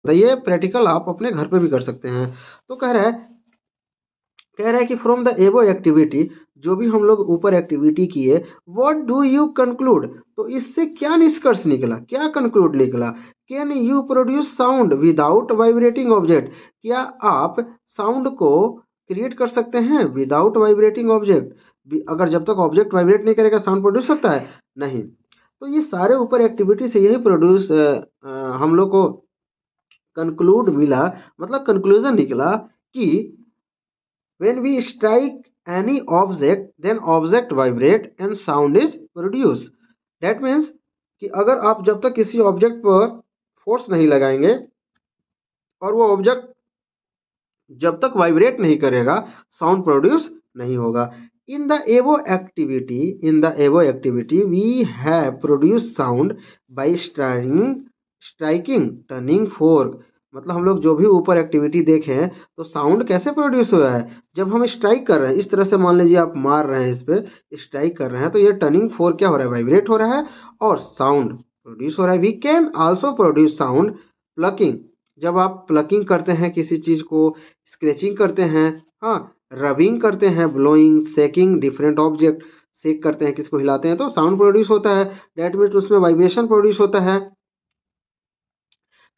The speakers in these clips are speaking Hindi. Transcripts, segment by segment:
तो ये प्रैक्टिकल आप अपने घर पे भी कर सकते हैं। तो कह रहा है कि फ्रॉम द एबो एक्टिविटी, जो भी हम लोग ऊपर एक्टिविटी किए, व्हाट डू यू कंक्लूड, तो इससे क्या निष्कर्ष निकला, क्या कंक्लूड निकला। Can you produce sound without vibrating object, क्या आप साउंड को क्रिएट कर सकते हैं विदाउट वाइब्रेटिंग ऑब्जेक्ट। अगर जब तक ऑब्जेक्ट वाइब्रेट नहीं करेगा साउंड प्रोड्यूस होता है नहीं। तो ये सारे ऊपर एक्टिविटी से यही प्रोड्यूस हम लोग को कंक्लूड मिला, मतलब कंक्लूजन निकला कि when we strike any object then object vibrate and sound is produced। that means कि अगर आप जब तक किसी ऑब्जेक्ट पर फोर्स नहीं लगाएंगे और वो ऑब्जेक्ट जब तक वाइब्रेट नहीं करेगा साउंड प्रोड्यूस नहीं होगा। In the above activity we have produce sound by striking turning fork. मतलब हम लोग जो भी ऊपर एक्टिविटी देखें तो साउंड कैसे प्रोड्यूस हुआ है, जब हम स्ट्राइक कर रहे हैं इस तरह से, मान लीजिए आप मार रहे हैं, इस पे स्ट्राइक कर रहे हैं, तो ये टर्निंग फोर्क क्या हो रहा है, वाइब्रेट हो रहा है और साउंड प्रोड्यूस हो रहा है। We can also produce sound plucking, जब आप प्लकिंग करते हैं किसी चीज को, स्क्रैचिंग करते हैं, हाँ, रबिंग करते हैं, ब्लोइंग, सेकिंग डिफरेंट ऑब्जेक्ट, सेक करते हैं, किसको हिलाते हैं, तो साउंड प्रोड्यूस होता है। डेट मीन्स उसमें वाइब्रेशन प्रोड्यूस होता है।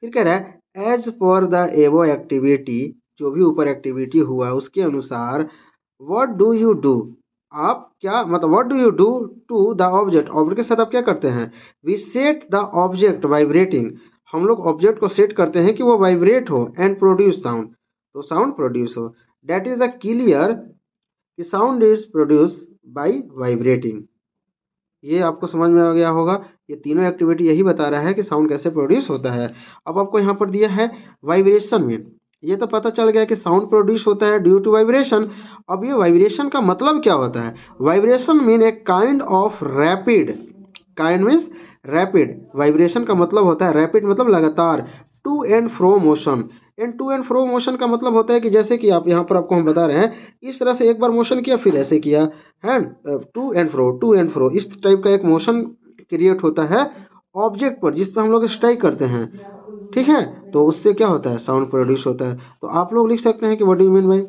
फिर कह रहा है as per the above activity, जो भी ऊपर एक्टिविटी हुआ उसके अनुसार, व्हाट डू यू डू, आप क्या मतलब what do you do to the object, object के साथ आप क्या करते हैं, we set the object vibrating, हम लोग ऑब्जेक्ट को सेट करते हैं कि वो वाइब्रेट हो एंड प्रोड्यूस साउंड, तो साउंड प्रोड्यूस हो। दैट इज अ क्लियर कि sound is produce by vibrating. ये आपको समझ में आ गया होगा। ये तीनों एक्टिविटी यही बता रहा है कि साउंड कैसे प्रोड्यूस होता है। अब आपको यहाँ पर दिया है वाइब्रेशन में, ये तो पता चल गया कि साउंड प्रोड्यूस होता है ड्यू टू वाइब्रेशन। अब ये वाइब्रेशन का मतलब क्या होता है, vibration mean a kind of rapid, kind means rapid, vibration का मतलब होता है रैपिड मतलब लगातार, to and fro motion, and to and fro motion का मतलब होता है कि जैसे कि आप यहाँ पर आपको हम बता रहे हैं, इस तरह से एक बार मोशन किया फिर ऐसे किया है, to and fro, to and fro, इस टाइप का एक मोशन क्रिएट होता है ऑब्जेक्ट पर जिस पर हम लोग स्ट्राइक करते हैं, ठीक है, तो उससे क्या होता है, साउंड प्रोड्यूस होता है। तो आप लोग लिख सकते हैं कि what do you mean by,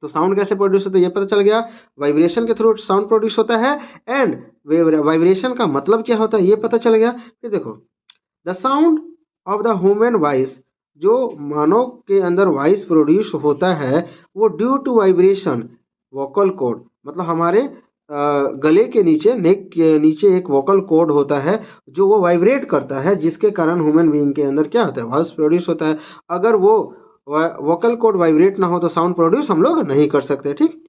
तो साउंड कैसे प्रोड्यूस होता है ये पता चल गया, वाइब्रेशन के थ्रू साउंड प्रोड्यूस होता है, एंड वाइब्रेशन का मतलब क्या होता है ये पता चल गया। फिर देखो the sound of the human voice, जो मानव के अंदर वॉइस प्रोड्यूस होता है वो due to vibration, vocal cord, मतलब हमारे गले के नीचे, नेक के नीचे एक वोकल कॉर्ड होता है जो वो वाइब्रेट करता है, जिसके कारण ह्यूमन बीइंग के अंदर क्या होता है, वॉइस प्रोड्यूस होता है। अगर वो वोकल कॉर्ड वाइब्रेट ना हो तो साउंड प्रोड्यूस हम लोग नहीं कर सकते, ठीक।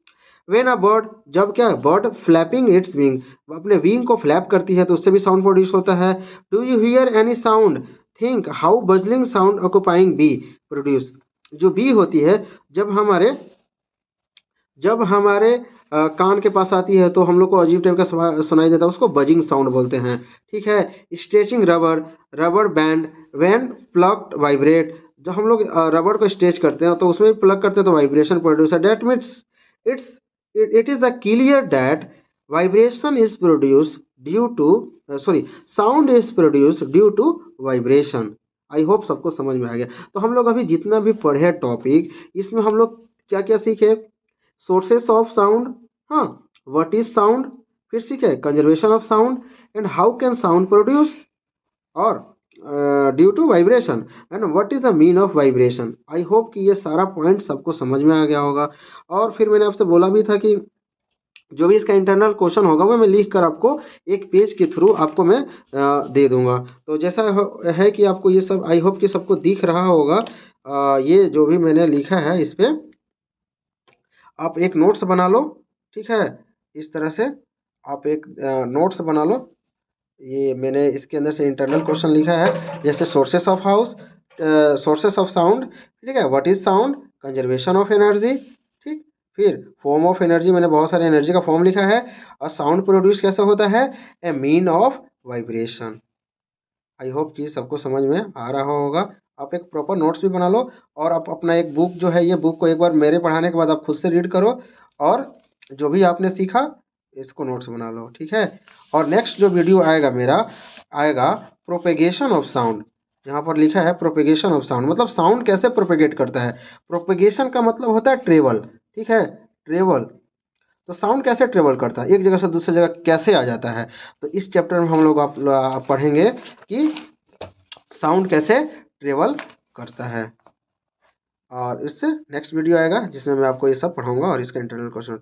वेन अ बर्ड, जब क्या बर्ड फ्लैपिंग इट्स विंग, अपने विंग को फ्लैप करती है तो उससे भी साउंड प्रोड्यूस होता है। Do you here any sound, think how बजलिंग sound occupying B produce, जो बी होती है जब हमारे कान के पास आती है तो हम लोग को अजीब टाइप का सुनाई देता है, उसको बजिंग साउंड बोलते हैं, ठीक है। Stretching rubber, rubber band when plugged vibrate, जब हम लोग रबर को स्ट्रेच करते हैं तो उसमें प्लग करते हैं तो वाइब्रेशन प्रोड्यूस है। That means it's it is a clear that vibration is produced due to sound is produced due to vibration। I hope सबको समझ में आ गया। तो हम लोग अभी जितना भी पढ़े टॉपिक, इसमें हम लोग क्या क्या सीखे, सोर्सेस ऑफ साउंड, हाँ, व्हाट इज साउंड, फिर सीखे conservation of sound and how can sound produce, और due to vibration, and what is the mean of vibration. I hope कि ये सारा पॉइंट सबको समझ में आ गया होगा। और फिर मैंने आपसे बोला भी था कि जो भी इसका इंटरनल क्वेश्चन होगा वो मैं लिख कर आपको एक पेज के थ्रू आपको मैं दे दूंगा। तो जैसा है कि आपको ये सब आई होप कि सबको दिख रहा होगा। ये जो भी मैंने लिखा है इस पे आप एक नोट्स बना लो, ठीक है, इस तरह से आप एक नोट्स बना लो। ये मैंने इसके अंदर से इंटरनल क्वेश्चन लिखा है, जैसे sources of house, sources of sound, ठीक है, what is sound, conservation of energy, ठीक, फिर फॉर्म ऑफ एनर्जी, मैंने बहुत सारे एनर्जी का फॉर्म लिखा है, और साउंड प्रोड्यूस कैसे होता है, ए mean of vibration. I hope कि सबको समझ में आ रहा होगा। आप एक प्रॉपर नोट्स भी बना लो, और आप अपना एक बुक जो है, ये बुक को एक बार मेरे पढ़ाने के बाद आप खुद से रीड करो, और जो भी आपने सीखा इसको नोट्स बना लो, ठीक है। और नेक्स्ट जो वीडियो आएगा मेरा, आएगा प्रोपेगेशन ऑफ साउंड, यहाँ पर लिखा है प्रोपेगेशन ऑफ साउंड, मतलब साउंड कैसे प्रोपेगेट करता है। प्रोपेगेशन का मतलब होता है ट्रेवल, ठीक है, ट्रेवल। तो साउंड कैसे ट्रेवल करता है, एक जगह से दूसरी जगह कैसे आ जाता है। तो इस चैप्टर में हम लोग आप पढ़ेंगे कि साउंड कैसे ट्रेवल करता है। और इससे नेक्स्ट वीडियो आएगा जिसमें मैं आपको ये सब पढ़ाऊंगा और इसका इंटरनल क्वेश्चन